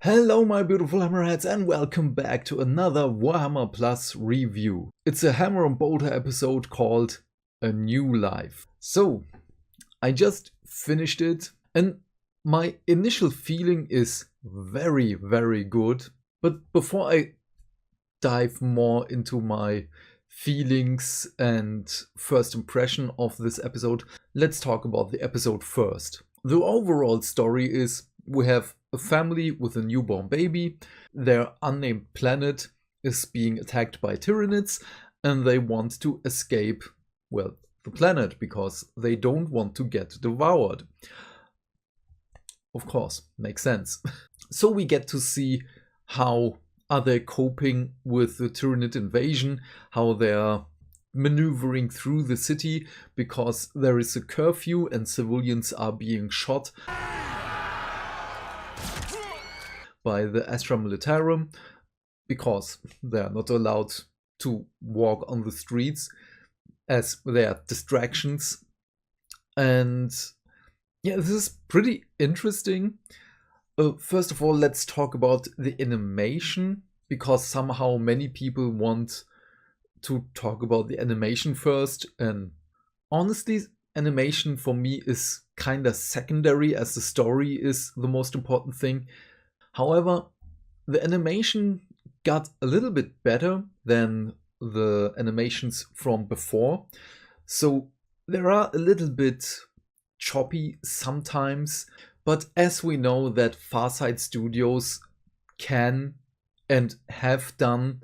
Hello my beautiful hammerheads and welcome back to another Warhammer Plus review. It's a Hammer and Bolter episode called A New Life. So, I just finished it and my initial feeling is very good. But before I dive more into my feelings and first impression of this episode, let's talk about the episode first. The overall story is we have a family with a newborn baby. Their unnamed planet is being attacked by Tyranids and they want to escape, well, the planet because they don't want to get devoured. Of course, makes sense. So we get to see how are they coping with the Tyranid invasion, how they're maneuvering through the city because there is a curfew and civilians are being shot by the Astra Militarum because they are not allowed to walk on the streets as they are distractions. And yeah, this is pretty interesting. First of all, let's talk about the animation because somehow many people want to talk about the animation first, and honestly, animation for me is kinda secondary as the story is the most important thing. However, the animation got a little bit better than the animations from before, so they are a little bit choppy sometimes, but as we know that Farsight Studios can and have done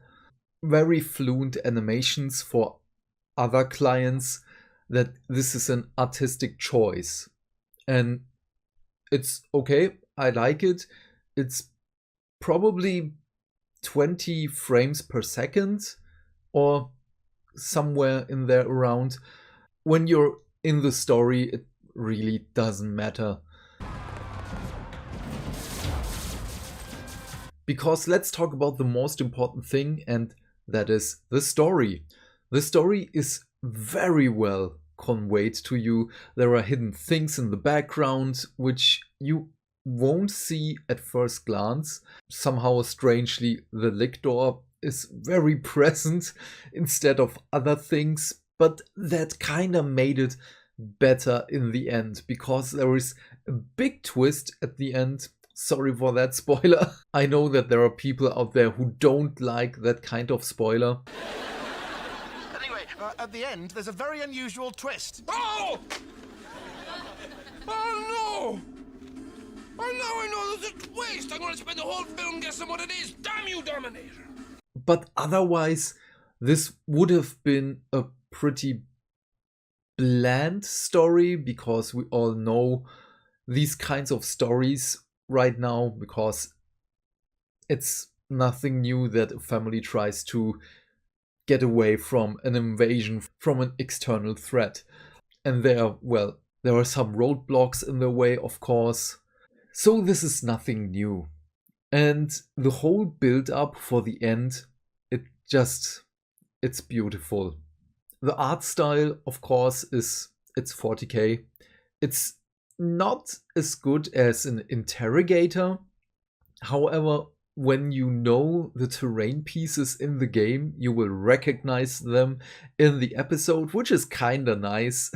very fluent animations for other clients, that this is an artistic choice. And it's okay, I like it. It's probably 20 frames per second or somewhere in there around. When you're in the story, it really doesn't matter. Because let's talk about the most important thing, and that is the story. The story is very well conveyed to you. There are hidden things in the background which you won't see at first glance. Somehow, strangely, the lictor is very present instead of other things, but that kinda made it better in the end because there is a big twist at the end. Sorry for that spoiler. I know that there are people out there who don't like that kind of spoiler. Anyway, at the end, there's a very unusual twist. Oh! Oh no! Oh, now I know there's a twist! I'm gonna spend the whole film guessing what it is! Damn you, Dominator! But otherwise, this would have been a pretty bland story because we all know these kinds of stories right now because it's nothing new that a family tries to get away from an invasion from an external threat. And there are some roadblocks in the way, of course. So this is nothing new. And the whole build up for the end, it's beautiful. The art style, of course, it's 40k. It's not as good as an interrogator. However, when you know the terrain pieces in the game, you will recognize them in the episode, which is kinda nice.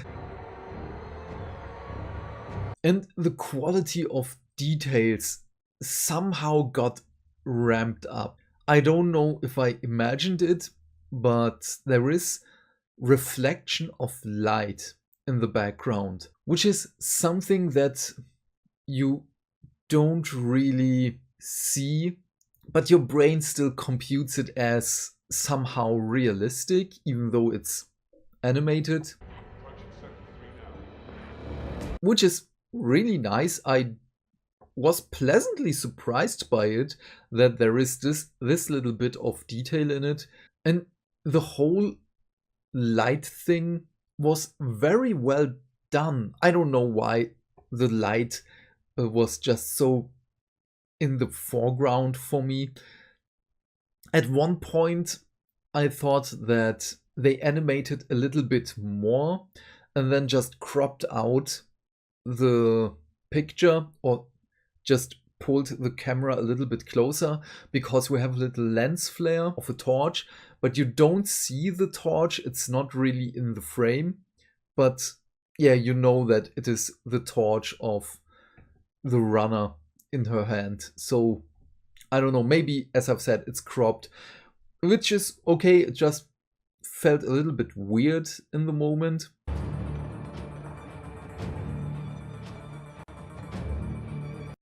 And the quality of details somehow got ramped up. I don't know if I imagined it, but there is reflection of light in the background, which is something that you don't really see, but your brain still computes it as somehow realistic, even though it's animated, which is really nice. I was pleasantly surprised by it, that there is this little bit of detail in it, and the whole light thing was very well done. I don't know why the light was just so in the foreground for me. At one point I thought that they animated a little bit more and then just cropped out the picture or just pulled the camera a little bit closer because we have a little lens flare of a torch, but you don't see the torch. It's not really in the frame, but yeah, you know that it is the torch of the runner in her hand. So I don't know, maybe, as I've said, it's cropped, which is okay. It just felt a little bit weird in the moment.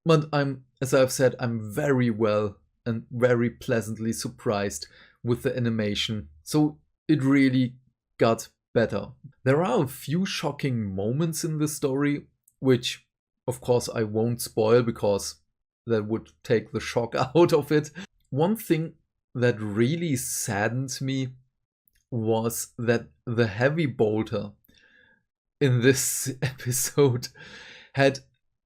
But as I've said, I'm very well and very pleasantly surprised with the animation. So it really got better. There are a few shocking moments in the story, which of course I won't spoil because that would take the shock out of it. One thing that really saddened me was that the heavy bolter in this episode had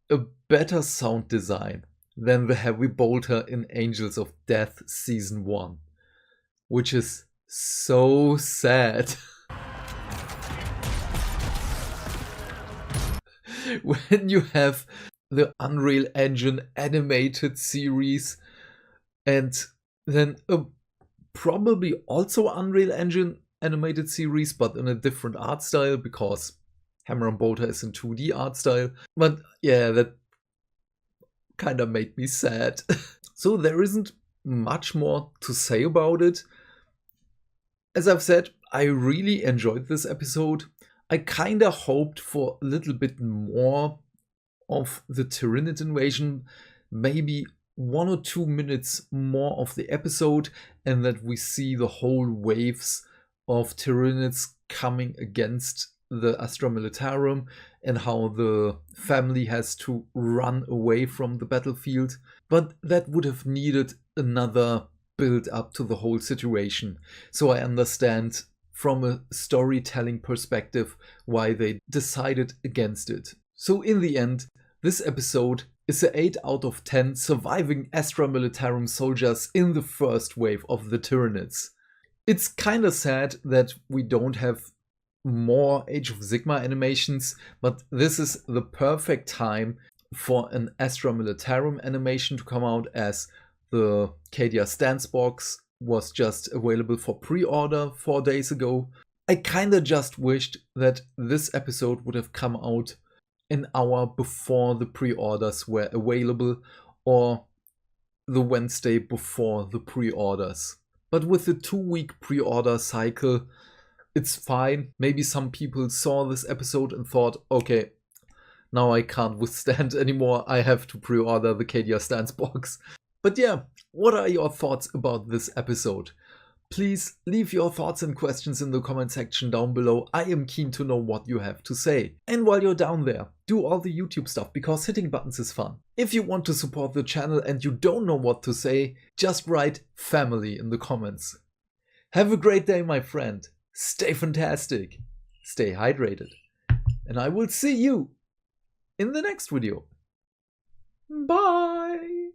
a better sound design than the heavy bolter in Angels of Death Season 1, which is so sad. When you have the Unreal Engine animated series and then a probably also Unreal Engine animated series, but in a different art style, because Hammer and Bolter is in 2D art style. But yeah, that kind of made me sad. So there isn't much more to say about it. As I've said, I really enjoyed this episode. I kind of hoped for a little bit more of the Tyranid invasion, maybe 1 or 2 minutes more of the episode, and that we see the whole waves of Tyranids coming against the Astra Militarum and how the family has to run away from the battlefield. But that would have needed another build up to the whole situation. So I understand from a storytelling perspective why they decided against it. So in the end, this episode is an 8 out of 10 surviving Astra Militarum soldiers in the first wave of the Tyranids. It's kinda sad that we don't have more Age of Sigmar animations, but this is the perfect time for an Astra Militarum animation to come out, as the Cadia Stance box was just available for pre-order 4 days ago. I kinda just wished that this episode would have come out an hour before the pre-orders were available, or the Wednesday before the pre-orders. But with the 2-week pre-order cycle, it's fine. Maybe some people saw this episode and thought, okay, now I can't withstand anymore, I have to pre-order the Cadia Stance box. But yeah, what are your thoughts about this episode? Please leave your thoughts and questions in the comment section down below. I am keen to know what you have to say. And while you're down there, do all the YouTube stuff, because hitting buttons is fun. If you want to support the channel and you don't know what to say, just write family in the comments. Have a great day, my friend. Stay fantastic. Stay hydrated. And I will see you in the next video. Bye!